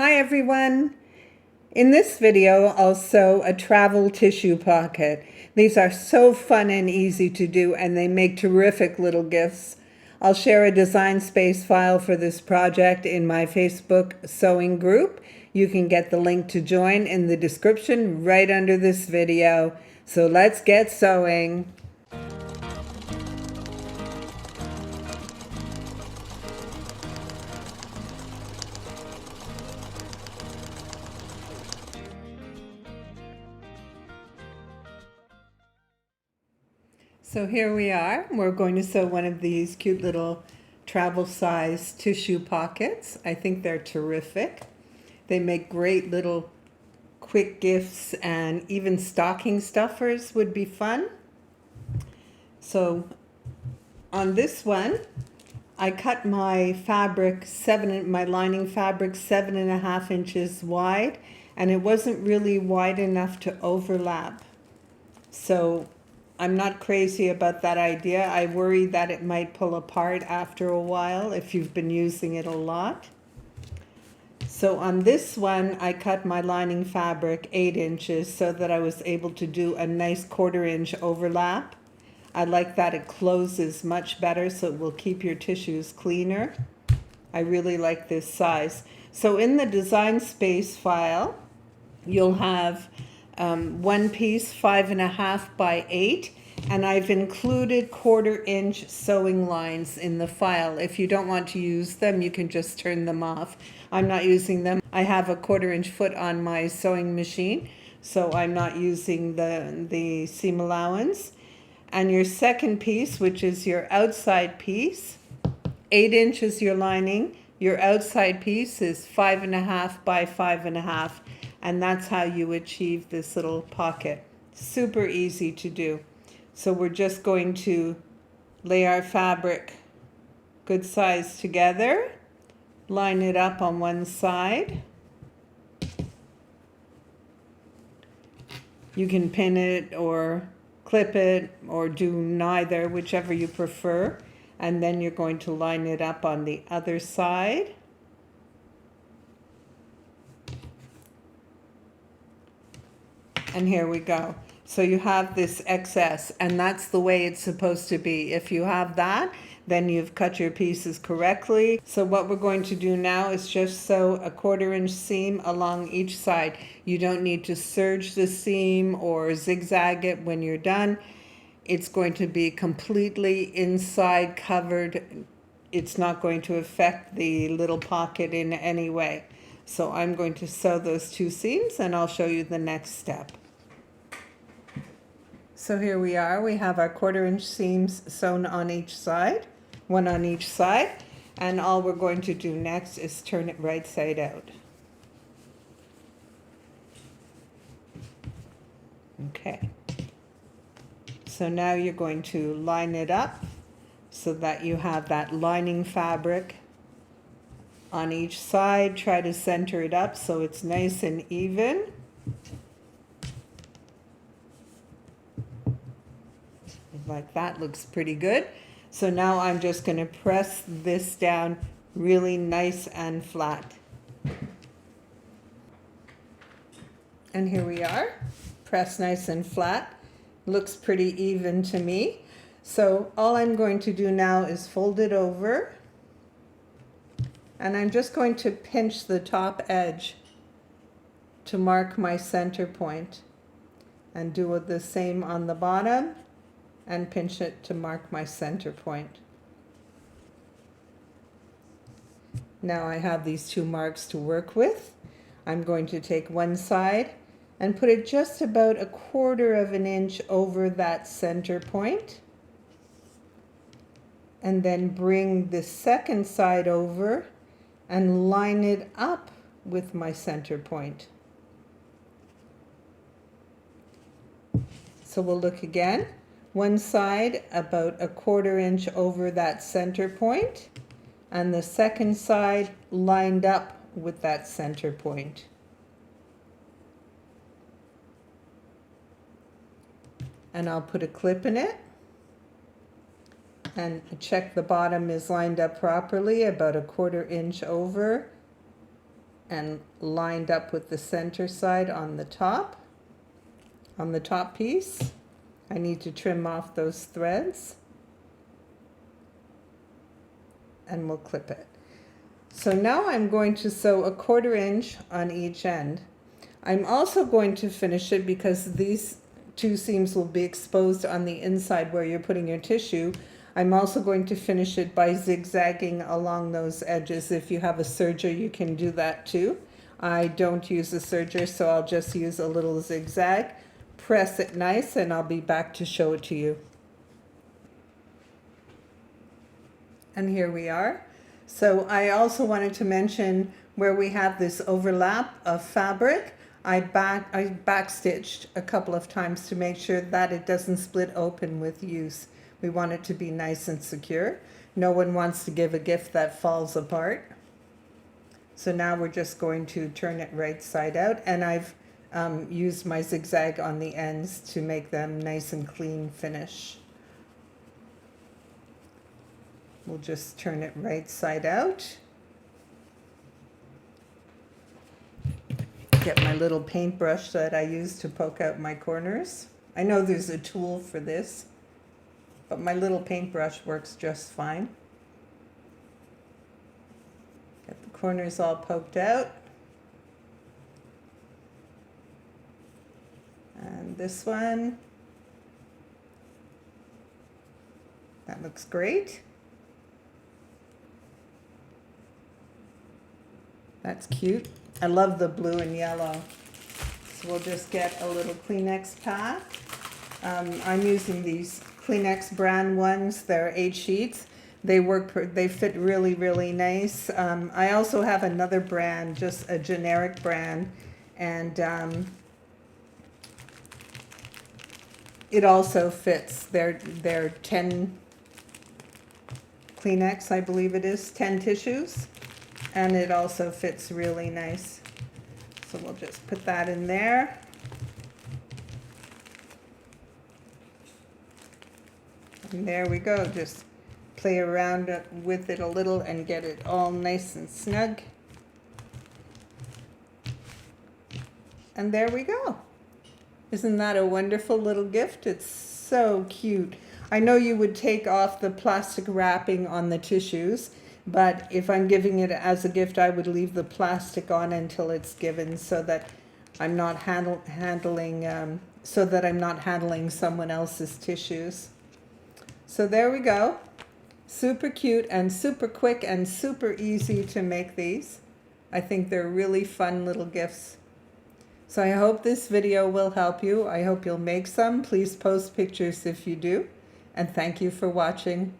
Hi everyone! In this video I'll sew a travel tissue pocket. These are so fun and easy to do and they make terrific little gifts. I'll share a design space file for this project in my Facebook sewing group. You can get the link to join in the description right under this video. So let's get sewing! So here we are. We're going to sew one of these cute little travel size tissue pockets. I think they're terrific. They make great little quick gifts, and even stocking stuffers would be fun. So on this one, I cut my fabric my lining fabric 7.5 inches wide, and it wasn't really wide enough to overlap. So I'm not crazy about that idea. I worry that it might pull apart after a while if you've been using it a lot. So on this one, I cut my lining fabric 8 inches so that I was able to do a nice 1/4 inch overlap. I like that it closes much better, so it will keep your tissues cleaner. I really like this size. So in the design space file, you'll have one piece 5.5 by 8, and I've included 1/4 inch sewing lines in the file. If you don't want to use them, you can just turn them off. I'm not using them. I have a 1/4 inch foot on my sewing machine, so I'm not using the seam allowance. And your second piece, which is your outside piece, 8 inches your lining, your outside piece is 5.5 by 5.5. And that's how you achieve this little pocket. Super easy to do. So we're just going to lay our fabric good size together, line it up on one side. You can pin it or clip it or do neither, whichever you prefer. And then you're going to line it up on the other side. And here we go. So you have this excess, and that's the way it's supposed to be. If you have that, then you've cut your pieces correctly. So what we're going to do now is just sew a 1/4 inch seam along each side. You don't need to serge the seam or zigzag it when you're done. It's going to be completely inside covered. It's not going to affect the little pocket in any way. So I'm going to sew those 2 seams, and I'll show you the next step. So here we are. We have our 1/4 inch seams sewn on each side, one on each side, and all we're going to do next is turn it right side out. Okay. So now you're going to line it up so that you have that lining fabric on each side. Try to center it up so it's nice and even. Like that, looks pretty good. So now I'm just going to press this down really nice and flat. And here we are, pressed nice and flat. Looks pretty even to me. So all I'm going to do now is fold it over, and I'm just going to pinch the top edge to mark my center point, and do the same on the bottom and pinch it to mark my center point. Now I have these 2 marks to work with. I'm going to take one side and put it just about 1/4 of an inch over that center point, and then bring the second side over and line it up with my center point. So we'll look again. One side about 1/4 inch over that center point, and the second side lined up with that center point. And I'll put a clip in it and check the bottom is lined up properly, about 1/4 inch over. and lined up with the center side on the top piece. I need to trim off those threads and we'll clip it. So now I'm going to sew a 1/4 inch on each end. I'm also going to finish it because these two seams will be exposed on the inside where you're putting your tissue. I'm also going to finish it by zigzagging along those edges. If you have a serger, you can do that too. I don't use a serger, so I'll just use a little zigzag. Press it nice and I'll be back to show it to you. And here we are. So I also wanted to mention where we have this overlap of fabric, I backstitched a couple of times to make sure that it doesn't split open with use. We want it to be nice and secure. No one wants to give a gift that falls apart. So now we're just going to turn it right side out, and I've used my zigzag on the ends to make them nice and clean finish. We'll just turn it right side out. Get my little paintbrush that I use to poke out my corners. I know there's a tool for this, but my little paintbrush works just fine. Get the corners all poked out. And this one. That looks great. That's cute. I love the blue and yellow. So we'll just get a little Kleenex pad. I'm using these Kleenex brand ones. They're 8 sheets. They fit really, really nice. I also have another brand, just a generic brand, and it also fits. They're 10 Kleenex, I believe it is, 10 tissues. And it also fits really nice. So we'll just put that in there. And there we go. Just play around with it a little and get it all nice and snug. And there we go. Isn't that a wonderful little gift? It's so cute. I know you would take off the plastic wrapping on the tissues, but if I'm giving it as a gift, I would leave the plastic on until it's given, so that I'm not handling someone else's tissues. So there we go. Super cute and super quick and super easy to make these. I think they're really fun little gifts. So I hope this video will help you. I hope you'll make some. Please post pictures if you do. And thank you for watching.